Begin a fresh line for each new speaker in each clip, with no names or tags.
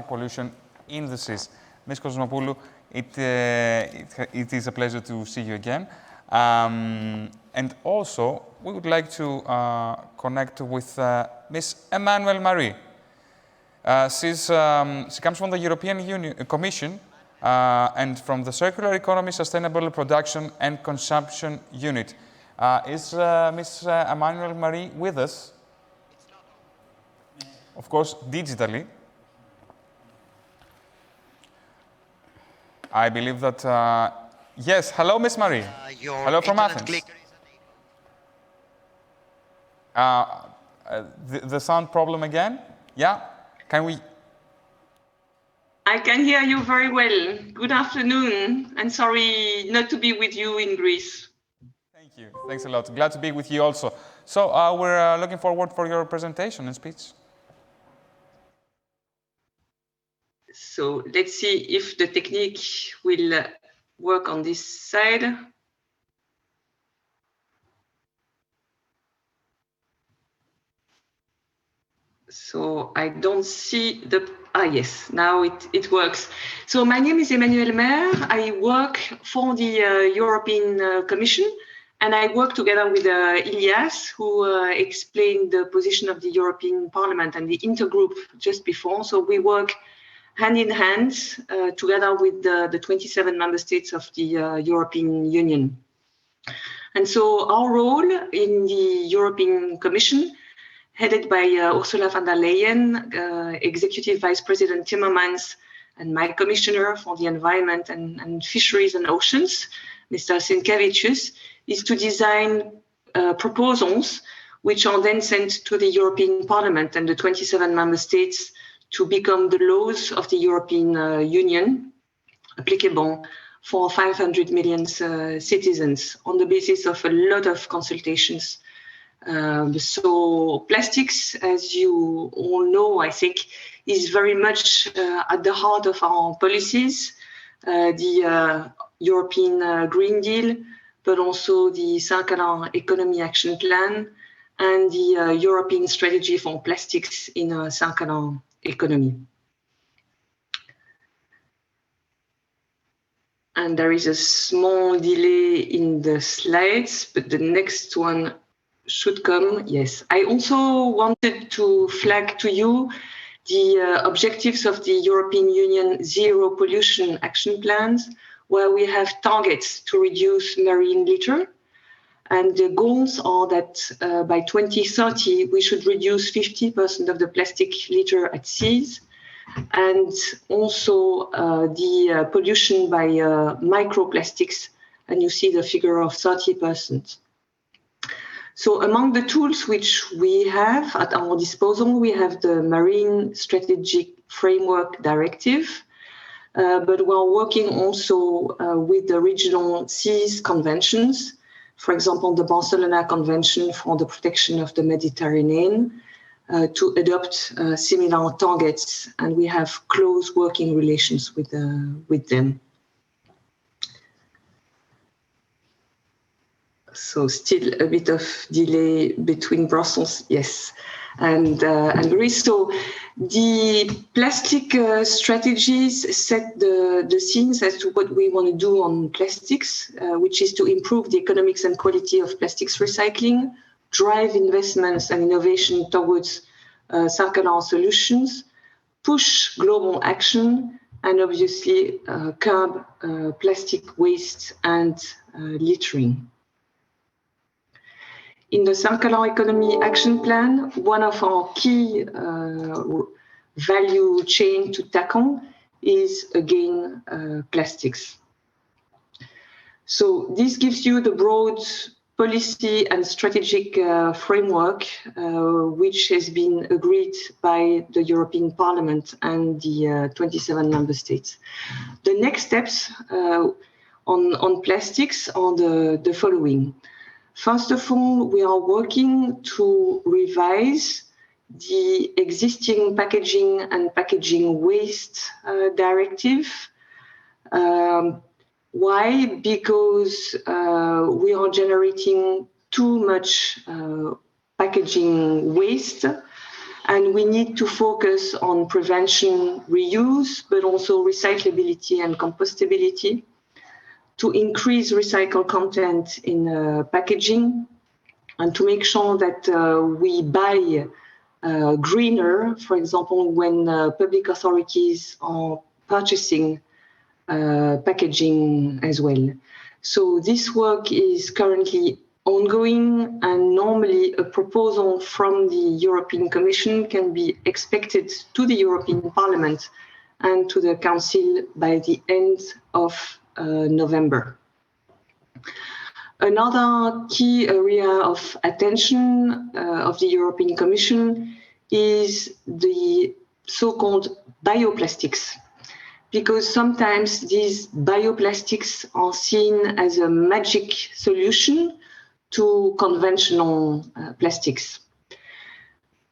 pollution in the seas. Ms. Kosmopoulou, it is a pleasure to see you again. And also, we would like to connect with Ms. Emmanuelle Marie. She comes from the European Commission and from the Circular Economy, Sustainable Production and Consumption Unit. Is Ms. Emmanuelle Marie with us? Of course, digitally. I believe that, yes, hello, Ms. Marie. Hello from Athens. The sound problem again? Yeah? Can we?
I can hear you very well. Good afternoon, and sorry not to be with you in Greece.
Thank you. Thanks a lot. Glad to be with you also. So we're looking forward for your presentation and speech.
So let's see if the technique will work on this side. So I don't see the, yes, now it works. So my name is Emmanuelle Maire. I work for the European Commission, and I work together with Ilias, who explained the position of the European Parliament and the intergroup just before. So we work hand in hand together with the 27 member states of the European Union. And so our role in the European Commission, headed by Ursula von der Leyen, Executive Vice President Timmermans, and my Commissioner for the Environment and Fisheries and Oceans, Mr. Sienkiewicz, is to design proposals which are then sent to the European Parliament and the 27 member states to become the laws of the European Union, applicable for 500 million citizens on the basis of a lot of consultations. So plastics, as you all know, I think, is very much at the heart of our policies, the European Green Deal, but also the Circular Economy Action Plan and the European Strategy for Plastics in a Circular Economy. And there is a small delay in the slides, but the next one should come. Yes, I also wanted to flag to you the objectives of the European Union Zero Pollution Action Plans, where we have targets to reduce marine litter. And the goals are that by 2030, we should reduce 50% of the plastic litter at seas, and also the pollution by microplastics, and you see the figure of 30%. So among the tools which we have at our disposal, we have the Marine Strategic Framework Directive, but we're working also with the regional seas conventions, for example, the Barcelona Convention for the Protection of the Mediterranean, to adopt similar targets, and we have close working relations with them. So still a bit of delay between Brussels, yes, and Greece. So the plastic strategies set the scenes as to what we want to do on plastics, which is to improve the economics and quality of plastics recycling, drive investments and innovation towards circular solutions, push global action, and obviously curb plastic waste and littering. In the Circular Economy Action Plan, one of our key value chain to tackle is, again, plastics. So this gives you the broad policy and strategic framework which has been agreed by the European Parliament and the 27 member states. The next steps on plastics are the following. First of all, we are working to revise the existing packaging and packaging waste directive. Why? Because we are generating too much packaging waste, And we need to focus on prevention, reuse, but also recyclability and compostability, to increase recycled content in packaging, and to make sure that we buy greener, for example, when public authorities are purchasing packaging as well. So this work is currently ongoing, and normally a proposal from the European Commission can be expected to the European Parliament and to the Council by the end of November. Another key area of attention of the European Commission is the so-called bioplastics, because sometimes these bioplastics are seen as a magic solution to conventional plastics.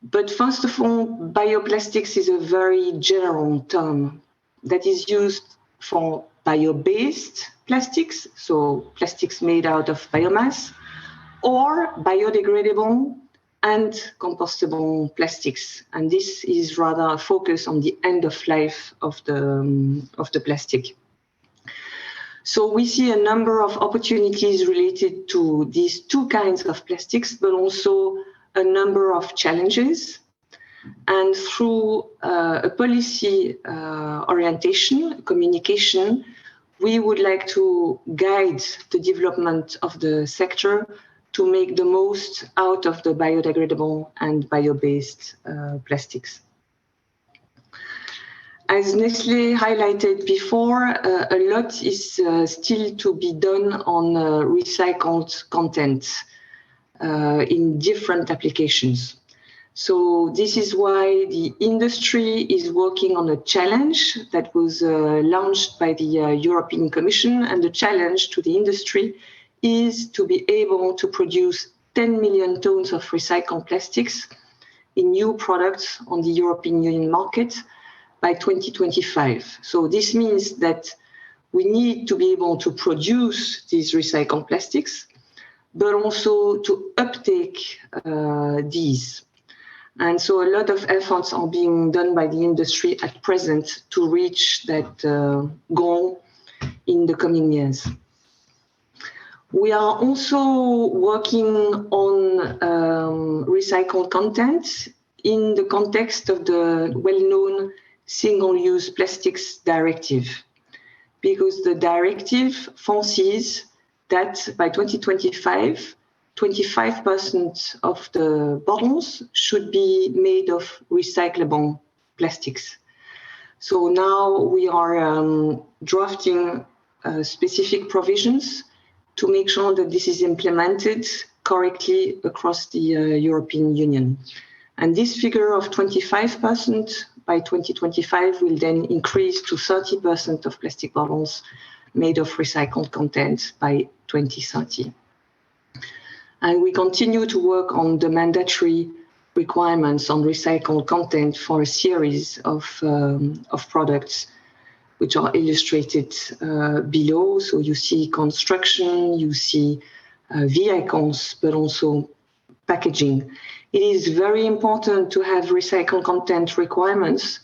But first of all, bioplastics is a very general term that is used for bio-based plastics, so plastics made out of biomass, or biodegradable and compostable plastics. And this is rather a focus on the end of life of the plastic. So we see a number of opportunities related to these two kinds of plastics, but also a number of challenges. And through a policy orientation, communication, we would like to guide the development of the sector to make the most out of the biodegradable and bio-based plastics. As Nestlé highlighted before, a lot is still to be done on recycled content in different applications. So this is why the industry is working on a challenge that was launched by the European Commission, and the challenge to the industry is to be able to produce 10 million tons of recycled plastics in new products on the European Union market by 2025. So this means that we need to be able to produce these recycled plastics, but also to uptake these. And so a lot of efforts are being done by the industry at present to reach that goal in the coming years. We are also working on recycled content in the context of the well-known Single-Use Plastics Directive, because the directive foresees that by 2025, 25% of the bottles should be made of recyclable plastics. So now we are drafting specific provisions to make sure that this is implemented correctly across the European Union. And this figure of 25% by 2025 will then increase to 30% of plastic bottles made of recycled content by 2030. And we continue to work on the mandatory requirements on recycled content for a series of products which are illustrated below. So you see construction, you see vehicles, but also packaging. It is very important to have recycled content requirements,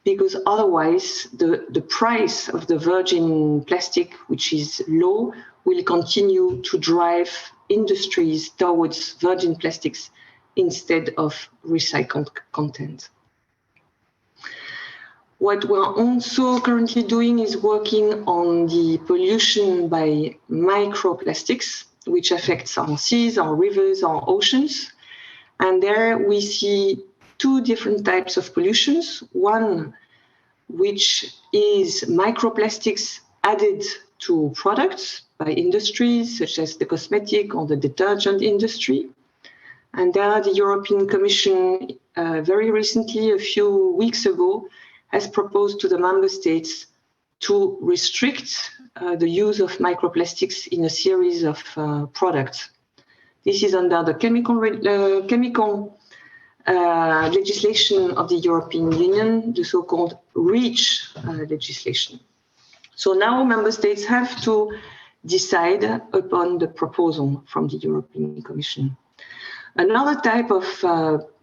because otherwise the price of the virgin plastic, which is low, will continue to drive industries towards virgin plastics instead of recycled content. What we're also currently doing is working on the pollution by microplastics, which affects our seas, our rivers, our oceans. And there we see two different types of pollutions. One, which is microplastics added to products by industries such as the cosmetic or the detergent industry. And there the European Commission very recently, a few weeks ago, has proposed to the member states to restrict the use of microplastics in a series of products. This is under the chemical legislation of the European Union, the so-called REACH legislation. So now member states have to decide upon the proposal from the European Commission. Another type of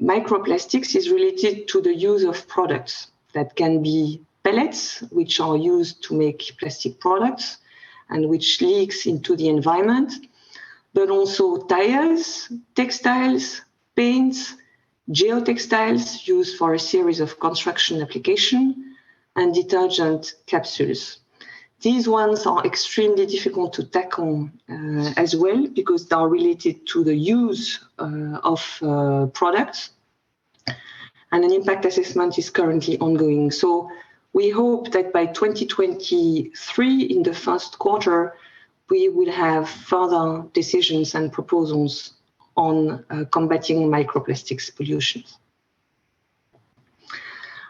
microplastics is related to the use of products that can be pellets, which are used to make plastic products and which leaks into the environment, but also tires, textiles, paints, geotextiles used for a series of construction applications, and detergent capsules. These ones are extremely difficult to tackle as well because they are related to the use of products, and an impact assessment is currently ongoing. So we hope that by 2023, in the first quarter, we will have further decisions and proposals on combating microplastics pollution.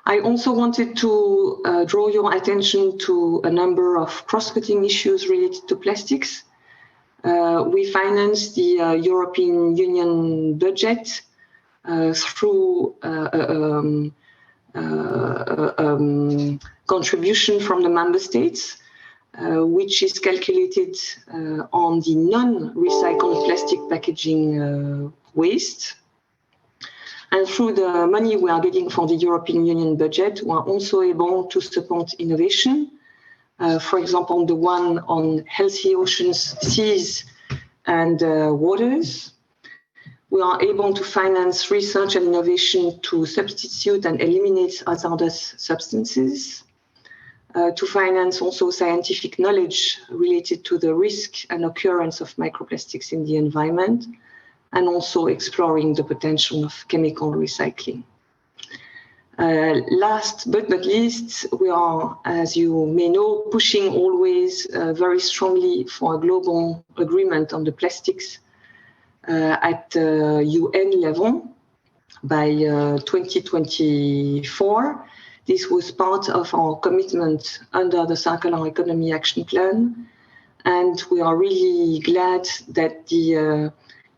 I also wanted to draw your attention to a number of cross-cutting issues related to plastics. We finance the European Union budget through contribution from the member states, which is calculated on the non-recycled plastic packaging waste. And through the money we are getting from the European Union budget, we are also able to support innovation. For example, the one on healthy oceans, seas, and waters. We are able to finance research and innovation to substitute and eliminate hazardous substances. To finance also scientific knowledge related to the risk and occurrence of microplastics in the environment, and also exploring the potential of chemical recycling. Last but not least, we are, as you may know, pushing always very strongly for a global agreement on the plastics at UN level by 2024. This was part of our commitment under the Circular Economy Action Plan. And we are really glad that the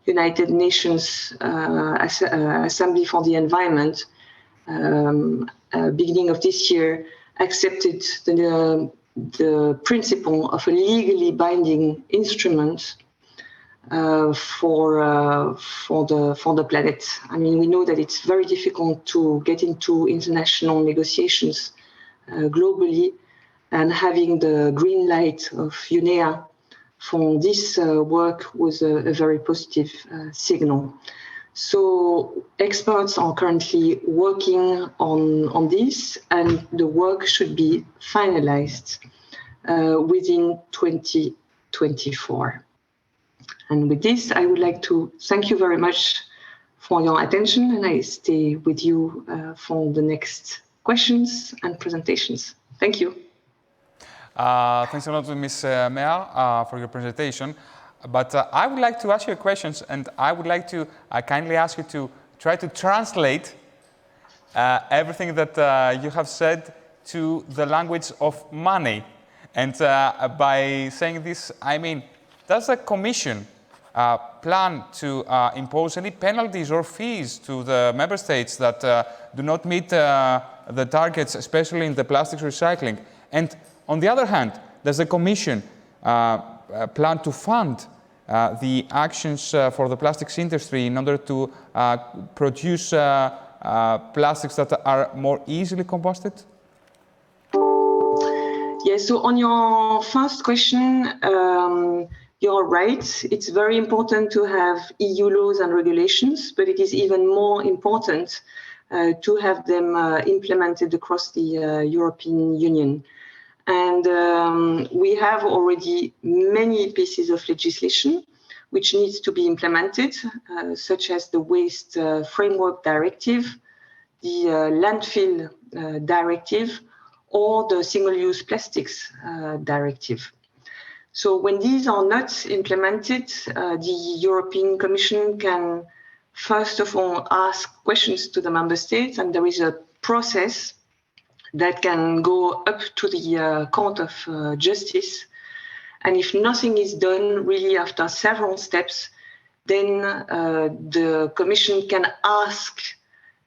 United Nations Assembly for the Environment, beginning of this year, accepted the principle of a legally binding instrument for the planet. I mean, we know that it's very difficult to get into international negotiations globally, and having the green light of UNEA for this work was a very positive signal. So experts are currently working on this, and the work should be finalized within 2024. And with this, I would like to thank you very much for your attention, and I stay with you for the next questions and presentations. Thank you.
Thanks a lot to Ms. Maire for your presentation. But I would like to ask you questions, and I would like to kindly ask you to try to translate everything that you have said to the language of money. And by saying this, I mean, does the Commission plan to impose any penalties or fees to the member states that do not meet the targets, especially in the plastics recycling? And on the other hand, does the Commission plan to fund the actions for the plastics industry in order to produce plastics that are more easily combusted?
Yes, so on your first question, you're right. It's very important to have EU laws and regulations, but it is even more important to have them implemented across the European Union. And we have already many pieces of legislation which needs to be implemented, such as the Waste Framework Directive, the Landfill Directive, or the Single-Use Plastics Directive. So when these are not implemented, the European Commission can, first of all, ask questions to the member states, and there is a process that can go up to the Court of Justice. And if nothing is done really after several steps, then the Commission can ask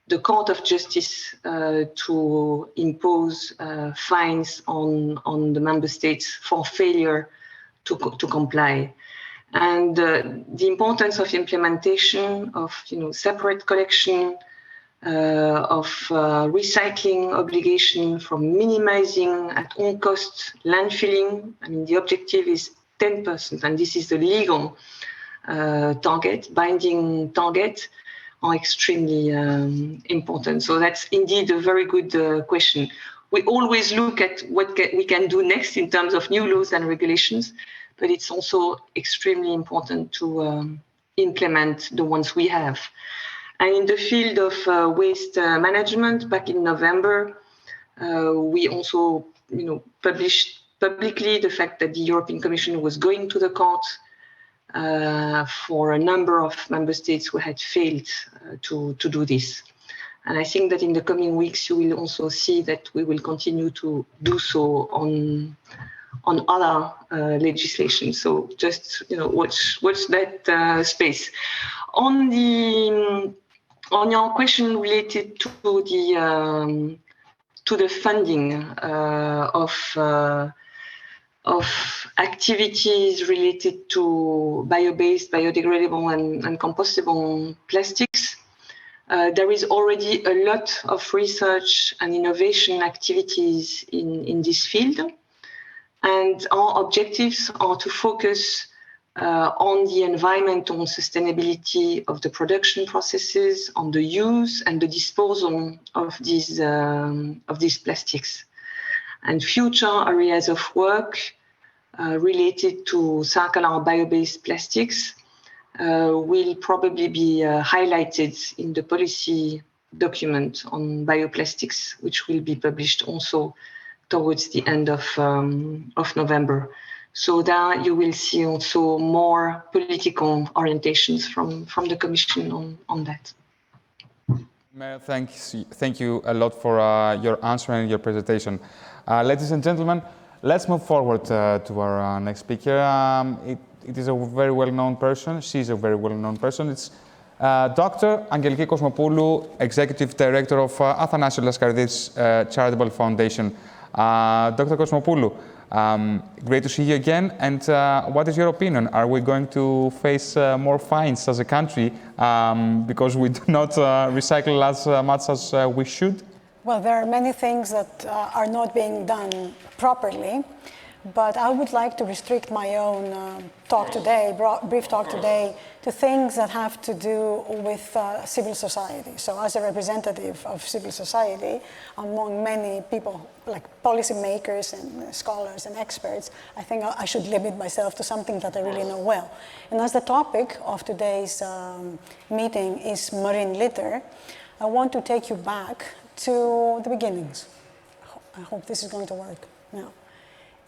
the Court of Justice to impose fines on the member states for failure to comply. And the importance of implementation of separate collection, of recycling obligation, from minimizing at all costs landfilling. I mean, the objective is 10%, and this is the legal target, binding target, are extremely important. So that's indeed a very good question. We always look at what we can do next in terms of new laws and regulations, but it's also extremely important to implement the ones we have. And in the field of waste management, back in November, we also published publicly the fact that the European Commission was going to the court for a number of member states who had failed to do this. And I think that in the coming weeks, you will also see that we will continue to do so on other legislation. So just watch that space. On your question related to the funding of activities related to bio-based, biodegradable, and compostable plastics, there is already a lot of research and innovation activities in this field. And our objectives are to focus on the environmental sustainability of the production processes, on the use and the disposal of these plastics. And future areas of work related to circular bio-based plastics will probably be highlighted in the policy document on bioplastics, which will be published also towards the end of November. So there you will see also more political orientations from the Commission on that.
Maire, thank you a lot for your answer and your presentation. Ladies and gentlemen, let's move forward to our next speaker. It is a very well-known person. She's a very well-known person. It's Dr. Angeliki Kosmopoulou, Executive Director of Athanasios Laskaridis Charitable Foundation. Dr. Kosmopoulou, great to see you again. And what is your opinion? Are we going to face more fines as a country because we do not recycle as much as we should?
Well, there are many things that are not being done properly, but I would like to restrict my own brief talk today, to things that have to do with civil society. So as a representative of civil society, among many people like policymakers and scholars and experts, I think I should limit myself to something that I really know well. And as the topic of today's meeting is marine litter, I want to take you back to the beginnings. I hope this is going to work now.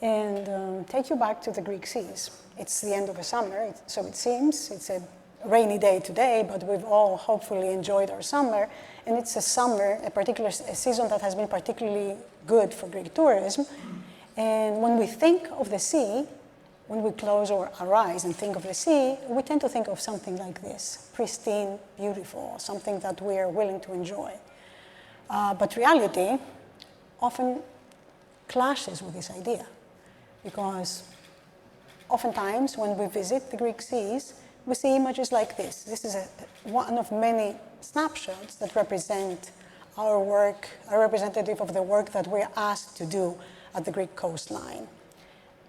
And take you back to the Greek seas. It's the end of the summer, so it seems. It's a rainy day today, but we've all hopefully enjoyed our summer. And it's a season that has been particularly good for Greek tourism. And when we think of the sea, when we close our eyes and think of the sea, we tend to think of something like this: pristine, beautiful, something that we are willing to enjoy. But reality often clashes with this idea, because oftentimes when we visit the Greek seas, we see images like this. This is one of many snapshots that represent our work, a representative of the work that we're asked to do at the Greek coastline.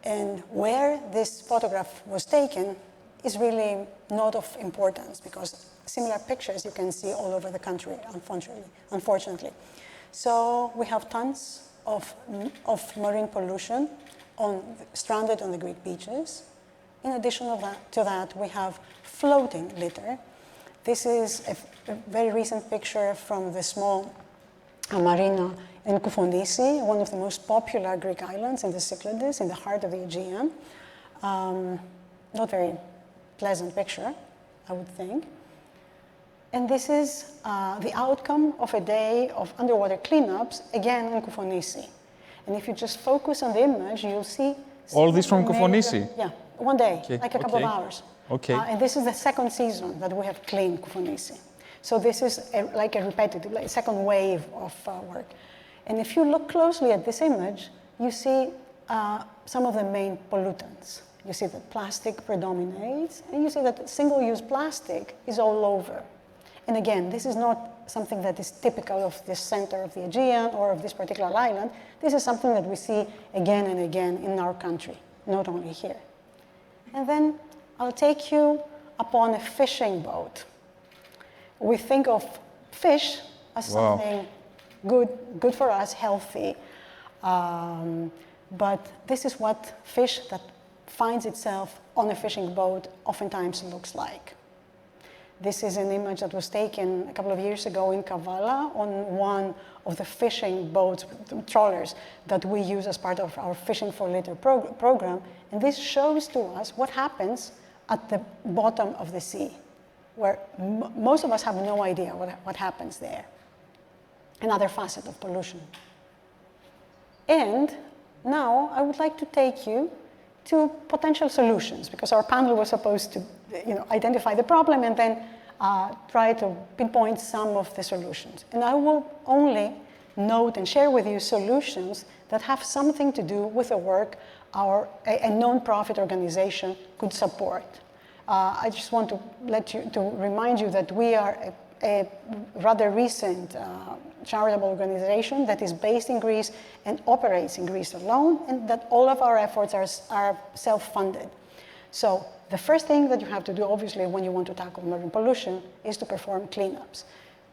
And where this photograph was taken is really not of importance, because similar pictures you can see all over the country, unfortunately. So we have tons of marine pollution stranded on the Greek beaches. In addition to that, we have floating litter. This is a very recent picture from the small marina in Koufonisi, one of the most popular Greek islands in the Cyclades, in the heart of the Aegean. Not very pleasant picture, I would think. And this is the outcome of a day of underwater cleanups, again in Koufonisi. And if you just focus on the image, you'll see...
All this from Koufonisi?
Yeah, one day,
okay.
like a couple of hours.
Okay.
And this is the second season that we have cleaned Koufonisi. So this is like a repetitive, like a second wave of work. And if you look closely at this image, you see some of the main pollutants. you see that plastic predominates, and you see that single-use plastic is all over. And again, this is not something that is typical of this center of the Aegean or of this particular island. This is something that we see again and again in our country, not only here. And then I'll take you upon a fishing boat. We think of fish as something good for us, healthy. But this is what fish that finds itself on a fishing boat oftentimes looks like. This is an image that was taken a couple of years ago in Kavala on one of the fishing boats, trawlers, that we use as part of our Fishing for Litter program. And this shows to us what happens at the bottom of the sea, where most of us have no idea what happens there. Another facet of pollution. And now I would like to take you to potential solutions, because our panel was supposed to identify the problem and then try to pinpoint some of the solutions. And I will only note and share with you solutions that have something to do with the work a non-profit organization could support. I just want to remind you that we are a rather recent charitable organization that is based in Greece and operates in Greece alone, and that all of our efforts are self-funded. So the first thing that you have to do, obviously, when you want to tackle marine pollution is to perform cleanups.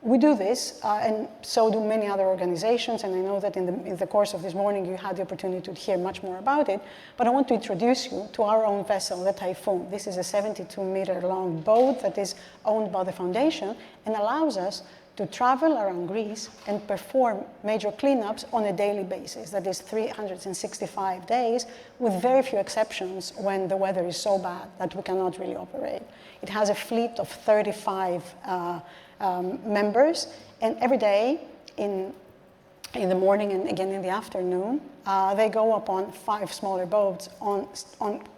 We do this, and so do many other organizations, and I know that in the course of this morning you had the opportunity to hear much more about it, but I want to introduce you to our own vessel, the Typhoon. This is a 72-meter-long boat that is owned by the foundation and allows us to travel around Greece and perform major cleanups on a daily basis. That is 365 days, with very few exceptions when the weather is so bad that we cannot really operate. It has a fleet of 35 members, and every day in the morning and again in the afternoon, they go upon 5 smaller boats on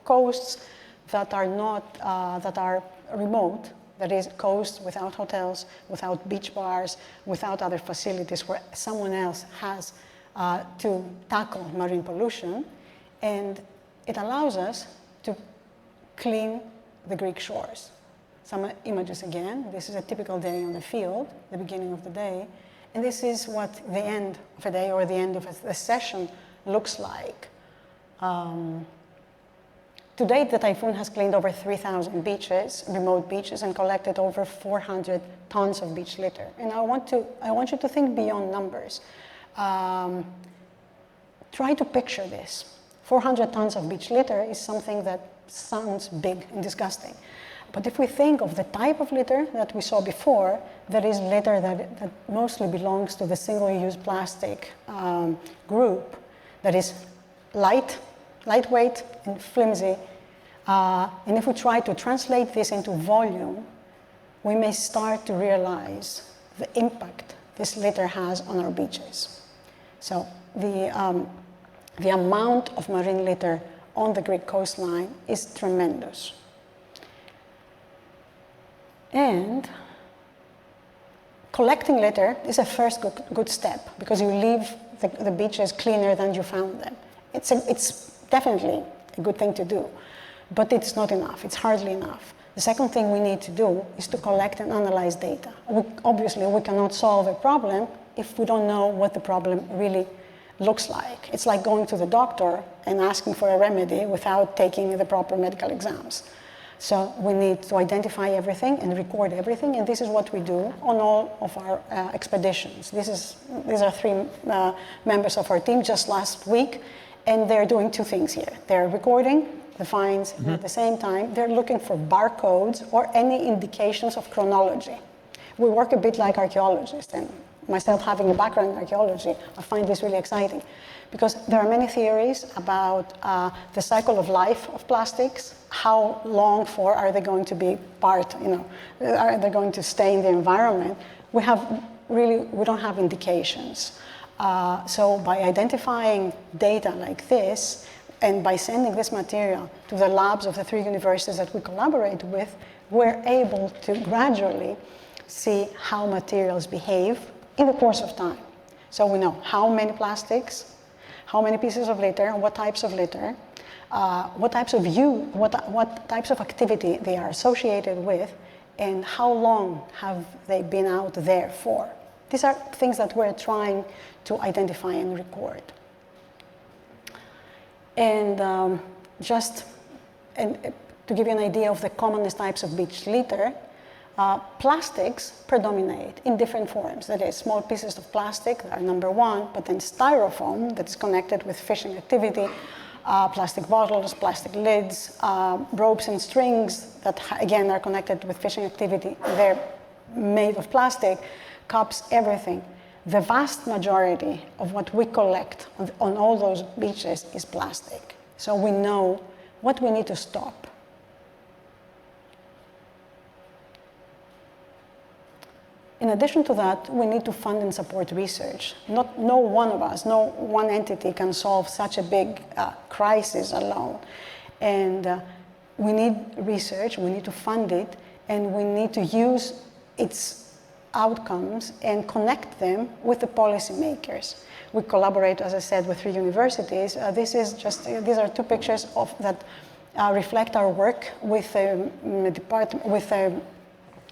coasts that are not that are remote. That is, coasts without hotels, without beach bars, without other facilities where someone else has to tackle marine pollution, and it allows us to clean the Greek shores. Some images again. This is a typical day on the field, the beginning of the day, and this is what the end of a day or the end of a session looks like. To date, the Typhoon has cleaned over 3,000 beaches, remote beaches, and collected over 400 tons of beach litter. And I want you to think beyond numbers. Try to picture this. 400 tons of beach litter is something that sounds big and disgusting. But if we think of the type of litter that we saw before, that is litter that mostly belongs to the single-use plastic group, that is lightweight and flimsy, and if we try to translate this into volume, we may start to realize the impact this litter has on our beaches. So the amount of marine litter on the Greek coastline is tremendous. And collecting litter is a first good step, because you leave the beaches cleaner than you found them. It's definitely a good thing to do, but it's not enough. It's hardly enough. The second thing we need to do is to collect and analyze data. Obviously, we cannot solve a problem if we don't know what the problem really looks like. It's like going to the doctor and asking for a remedy without taking the proper medical exams. So we need to identify everything and record everything, and this is what we do on all of our expeditions. These are 3 members of our team just last week, and they're doing 2 things here. They're recording the finds, and at the same time, they're looking for barcodes or any indications of chronology. We work a bit like archaeologists, and myself having a background in archaeology, I find this really exciting, because there are many theories about the cycle of life of plastics. How long for are they going to be part, are they going to stay in the environment? We don't have indications. So by identifying data like this, and by sending this material to the labs of the 3 universities that we collaborate with, we're able to gradually see how materials behave in the course of time. So we know how many plastics, how many pieces of litter, what types of litter, what types of activity they are associated with, and how long have they been out there for. These are things that we're trying to identify and record. And to give you an idea of the commonest types of beach litter, plastics predominate in different forms. That is, small pieces of plastic are number one, but then styrofoam that is connected with fishing activity, plastic bottles, plastic lids, ropes and strings that again are connected with fishing activity. They're made of plastic, cups, everything. The vast majority of what we collect on all those beaches is plastic. So we know what we need to stop. In addition to that, we need to fund and support research. No one of us, no one entity can solve such a big crisis alone. And we need research, we need to fund it, and we need to use its outcomes and connect them with the policymakers. We collaborate, as I said, with 3 universities. These are 2 pictures that reflect our work with the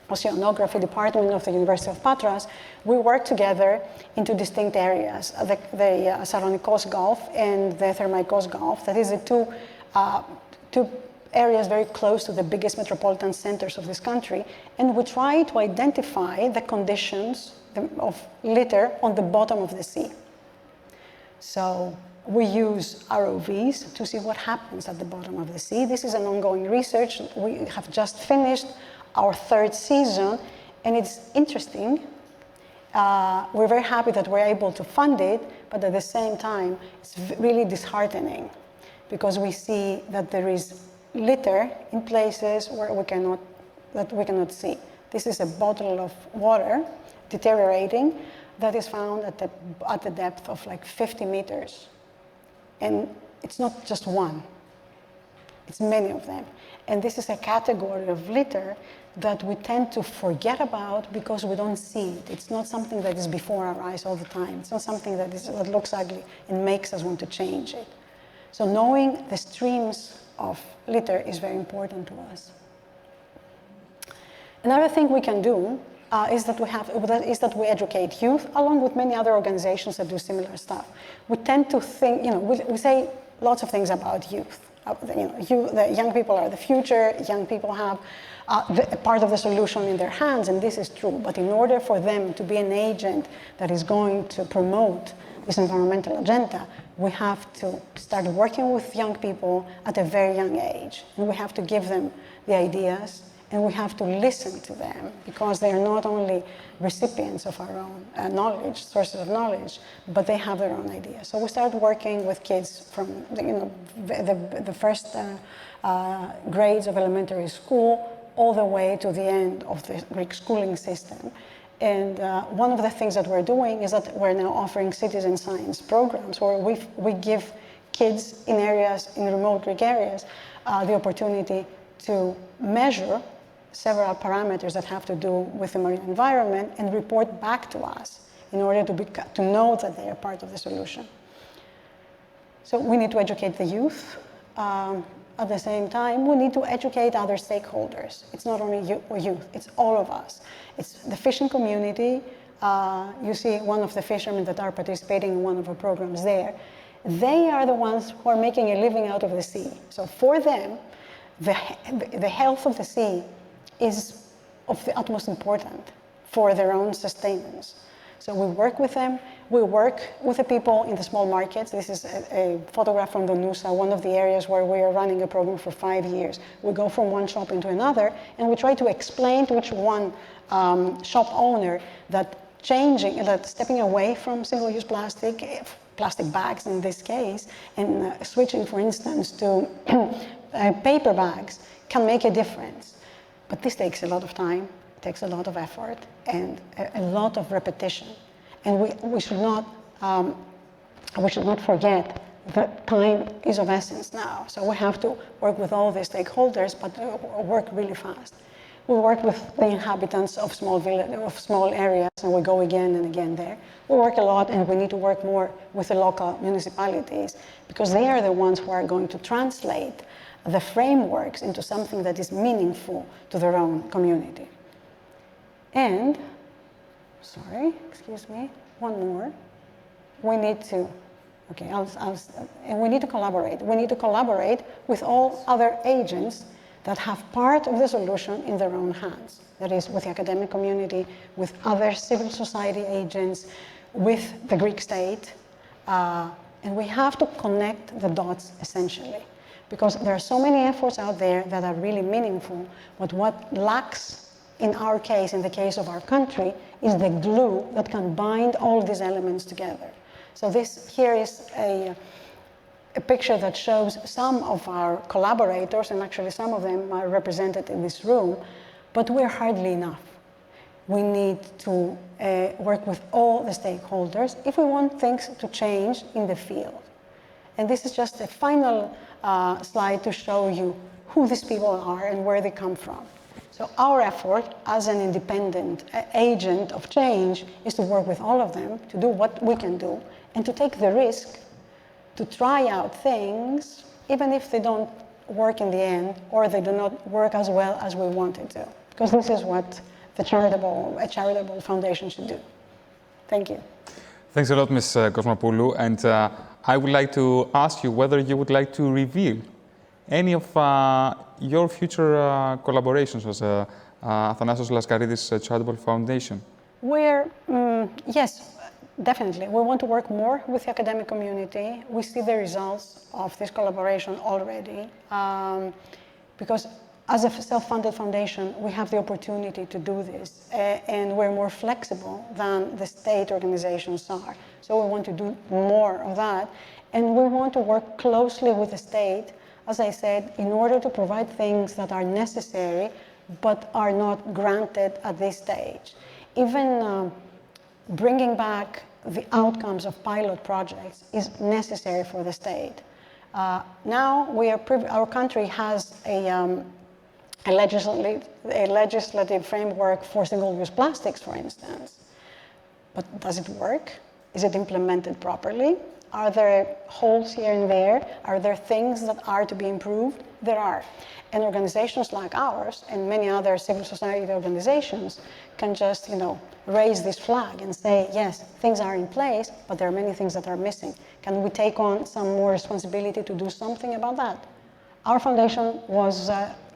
Oceanography Department of the University of Patras. We work together in 2 distinct areas, the Saronikos Gulf and the Thermaikos Gulf. That is the two areas very close to the biggest metropolitan centers of this country, and we try to identify the conditions of litter on the bottom of the sea. So we use ROVs to see what happens at the bottom of the sea. This is an ongoing research. We have just finished our 3rd season, and it's interesting. We're very happy that we're able to fund it, but at the same time, it's really disheartening because we see that there is litter in places where we cannot see. This is a bottle of water deteriorating that is found at the depth of like 50 meters. And it's not just one, it's many of them. And this is a category of litter that we tend to forget about because we don't see it. It's not something that is before our eyes all the time. It's not something that looks ugly and makes us want to change it. So knowing the streams of litter is very important to us. Another thing we can do is that we educate youth, along with many other organizations that do similar stuff. We tend to think, we say lots of things about youth. The young people are the future. Young people have part of the solution in their hands, and this is true. But in order for them to be an agent that is going to promote this environmental agenda, we have to start working with young people at a very young age. And we have to give them the ideas, and we have to listen to them, because they are not only recipients of our own knowledge, sources of knowledge, but they have their own ideas. So we start working with kids from the first grades of elementary school all the way to the end of the Greek schooling system. And one of the things that we're doing is that we're now offering citizen science programs where we give kids in remote Greek areas, the opportunity to measure several parameters that have to do with the marine environment and report back to us in order to know that they are part of the solution. So we need to educate the youth. At the same time, we need to educate other stakeholders. It's not only youth, it's all of us. It's the fishing community. You see one of the fishermen that are participating in one of our programs there. They are the ones who are making a living out of the sea. So for them, the health of the sea is of the utmost importance for their own sustenance. So we work with them. We work with the people in the small markets. This is a photograph from Donusa, one of the areas where we are running a program for 5 years. We go from one shop into another, and we try to explain to each one shop owner that stepping away from single-use plastic bags in this case, and switching, for instance, to paper bags can make a difference. But this takes a lot of time, it takes a lot of effort, and a lot of repetition. And we should not forget that time is of essence now. So we have to work with all the stakeholders, but work really fast. We work with the inhabitants of small areas, and we go again and again there. We work a lot, and we need to work more with the local municipalities, because they are the ones who are going to translate the frameworks into something that is meaningful to their own community. And, sorry, excuse me, one more. We need to, and we need to collaborate. We need to collaborate with all other agents that have part of the solution in their own hands. That is, with the academic community, with other civil society agents, with the Greek state, and we have to connect the dots essentially, because there are so many efforts out there that are really meaningful, but what lacks in our case, in the case of our country, is the glue that can bind all these elements together. So this here is a picture that shows some of our collaborators, and actually some of them are represented in this room, but we're hardly enough. We need to work with all the stakeholders if we want things to change in the field. And this is just a final slide to show you who these people are and where they come from. So our effort as an independent agent of change is to work with all of them, to do what we can do, and to take the risk to try out things, even if they don't work in the end, or they do not work as well as we wanted to. Because this is what a charitable foundation should do. Thank you.
Thanks a lot, Ms. Kosmopoulou. And I would like to ask you whether you would like to reveal any of your future collaborations as Athanasios Laskaridis Charitable Foundation. Yes,
definitely. We want to work more with the academic community. We see the results of this collaboration already, because as a self-funded foundation, we have the opportunity to do this, and we're more flexible than the state organizations are. So we want to do more of that, and we want to work closely with the state, as I said, in order to provide things that are necessary, but are not granted at this stage. Even bringing back the outcomes of pilot projects is necessary for the state. Now our country has a legislative framework for single-use plastics, for instance. But does it work? Is it implemented properly? Are there holes here and there? Are there things that are to be improved? There are. And organizations like ours and many other civil society organizations can just, raise this flag and say, yes, things are in place, but there are many things that are missing. Can we take on some more responsibility to do something about that? Our foundation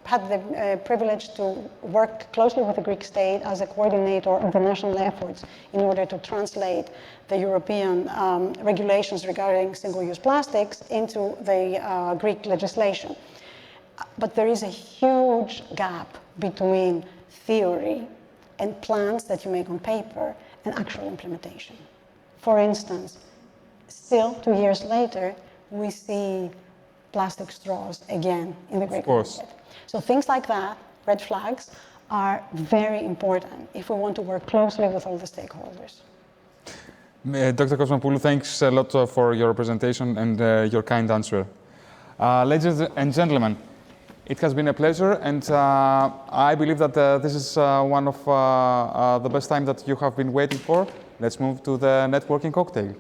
had the privilege to work closely with the Greek state as a coordinator of the national efforts in order to translate the European regulations regarding single-use plastics into the Greek legislation. But there is a huge gap between theory and plans that you make on paper and actual implementation. For instance, still 2 years later, we see plastic straws again in the Greek market. So things like that, red flags, are very important if we want to work closely with all the stakeholders.
Dr. Kosmopoulou, thanks a lot for your presentation and your kind answer. Ladies and gentlemen, it has been a pleasure, and I believe that this is one of the best times that you have been waiting for. Let's move to the networking cocktail.